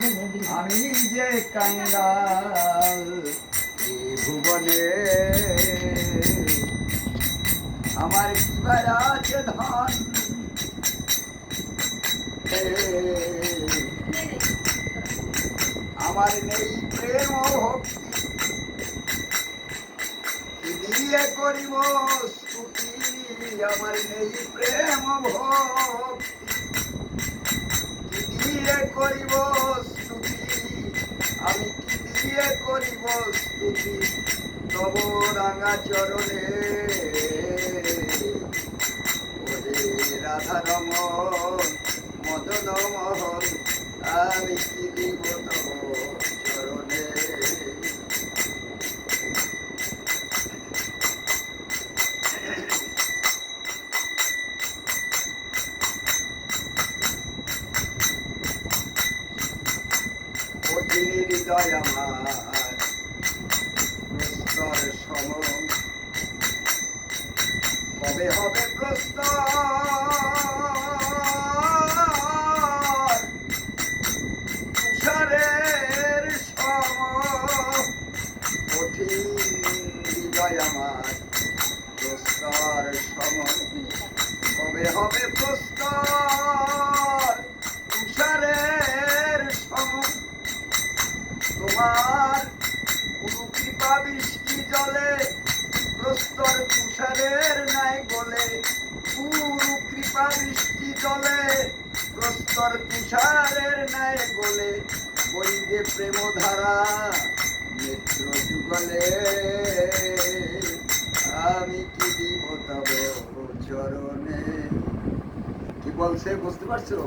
আমি যে কাঙ্গাল এই ভুবনে, আমার কিবার আছে ধন, আমার নেই প্রেম ভক্তি, কি দিয়ে করিব স্তুতি, আমার নেই প্রেম ভক্তি, কি দিয়ে করিব স্তুতি, আমি কি দিয়ে করিব স্তুতি, তব রাঙা চরণে ওরে রাধা রমন মদন মোহন, আমি কি দিব তব চরণে। কঠিন হৃদয় আমার প্রস্তর সম, কবে হবে প্রস্তর তুষারের সম, কঠিন হৃদয় আমার প্রস্তর সম, কবে হবে প্রস্তর তুষারের সম, তোমার গুরু কৃপা বৃষ্টি জলে প্রস্তর তুষারের নাই গলে, গুরু কৃপা বৃষ্টি জলে প্রস্তর তুষারের নাই গলে, বইবে প্রেম ধারা নেত্র যুগলে, আমি কি দিব তব চরণে। কি বলছে বুঝতে পারছো?